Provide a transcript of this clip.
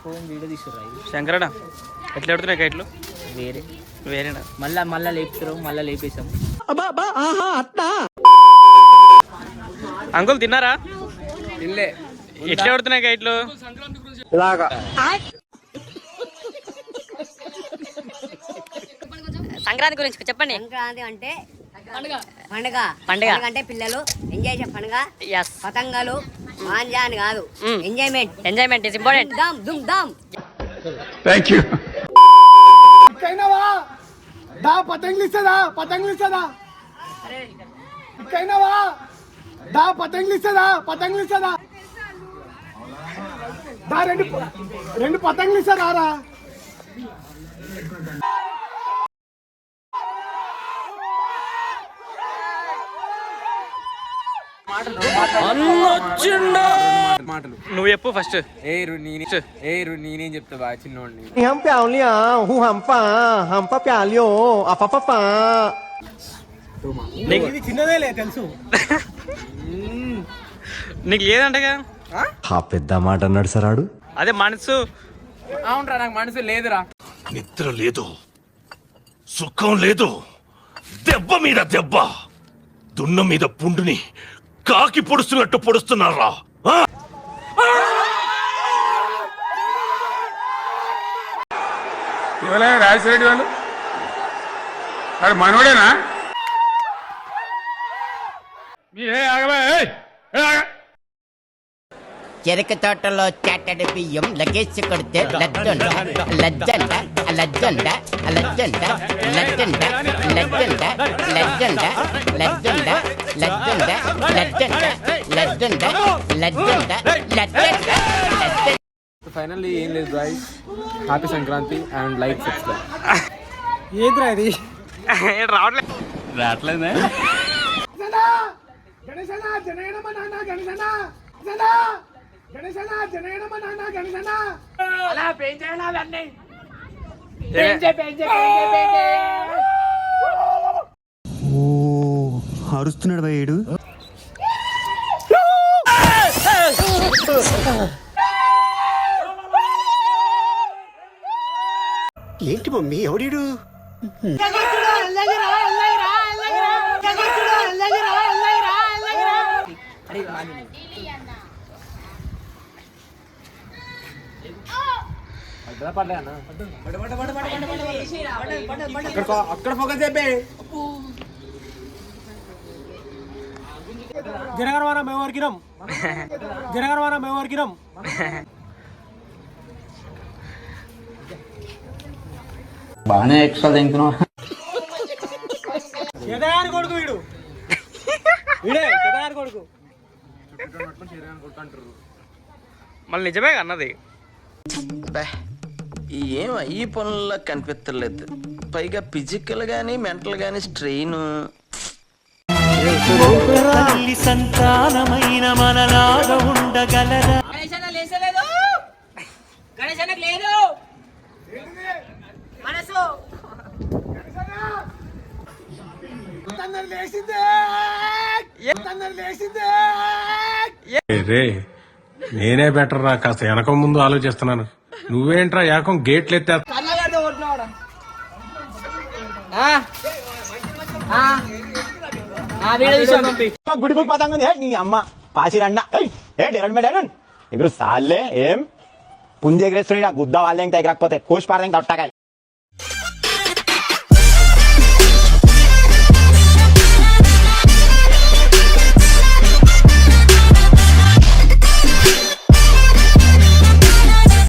Phone video తీసుకురా శంకరడా ఎట్లా పెడుతున్నాయి కైట్లు? వేరేనా మళ్ళా లేపుతారు, మళ్ళా లేపేసాం. అంకుల్ తిన్నారా? ఇల్లే ఎట్లా పెడుతున్నాయి కైట్లు? ఇలాగా సంక్రాంతి గురించి చెప్పండి. సంక్రాంతి అంటే పండుగ పండుగ పండుగ అంటే పిల్లలు ఎంజాయ్ చేసే పండుగ. పతంగాలు మాంజా అని కాదు, ఎంజాయ్మెంట్ ఇస్ ఇంపార్టెంట్. దామ్ దుమ్ దామ్. Thank you. పతంగులు ఇస్తుందా? పతంగులు ఇస్తుందా? ఇక్కడవా దా పతంగులు ఇస్తుందా? పతంగులు ఇస్తుందా? దా రెండు పతంగులు ఇస్తుందా రా? మాటలు నువ్వు చెప్పు ఫస్ట్. నేనేం చెప్తా బాగా చిన్నోడిని. చిన్నదేలే తెలుసు. నీకు లేదంటగా? పెద్ద మాట అన్నాడు సార్ ఆడు. అదే మనసు. అవునరా, నాకు మనసు లేదురా. నిద్ర లేదు, సుఖం లేదు, దెబ్బ మీద దెబ్బ, దున్న మీద పుండుని కాకి పొడుస్తున్నట్టు పొడుస్తున్నారా? రాజశేఖర వాళ్ళు వాడు మనోడేనా? చెరుకు తోటలో చాటడి బియ్యం లగేజ్ కొడితే లజ్జండ లజ్జండ లజ్జండ లజ్జండ లజ్జండ లజ్జండ లజ్జండ లజ్జండ లజ్జండ లజ్జండ లజ్జండ లజ్జండ లజ్జండ. ఫైనల్లీ ఏం లేదు guys, happy Sankranti and like subscribe. ఏంద్రా ఇది? రావట్లేదే. గణేశనా జనగణమ నాన్న గణేశనా గణేశనా జనగణమ నాన్న గణేశనా. అలా పెంచేయాలి అవన్నీ. అరుస్తున్నాడు భయ్యుడు. ఏంటి మమ్మీ ఎవడీడు? అక్కడ ఫోకస్ చెప్పే. జనగణమన మేమోర్కినం జనగణమన మేమోర్కినం. బాగానే ఎక్స్ట్రా తింటున్నావు. ఎదగాని కొడుకు వీడే ఎదగాని కొడుకు. మళ్ళీ నిజమే అన్నది. ఏం ఈ పనుల్లో కనిపించలేదు, పైగా ఫిజికల్ గానీ మెంటల్ గానీ స్ట్రెయిన్. సంతానమైన మనలాగా ఉండగలరా? నేనే బెటర్ రా, కాస్త వెనక ముందు ఆలోచిస్తున్నాను. నువ్వేంట్రా ఏకం గేట్లు ఎత్తే. గుడి పతంగ నీ అమ్మ పాసిరండ ఇప్పుడు సాల్లే ఏం పుంజి ఎగరేస్తున్నాడు. గుద్ద వాళ్ళే ఎగరకపోతే కోసి పారలేం తట్టకాయ.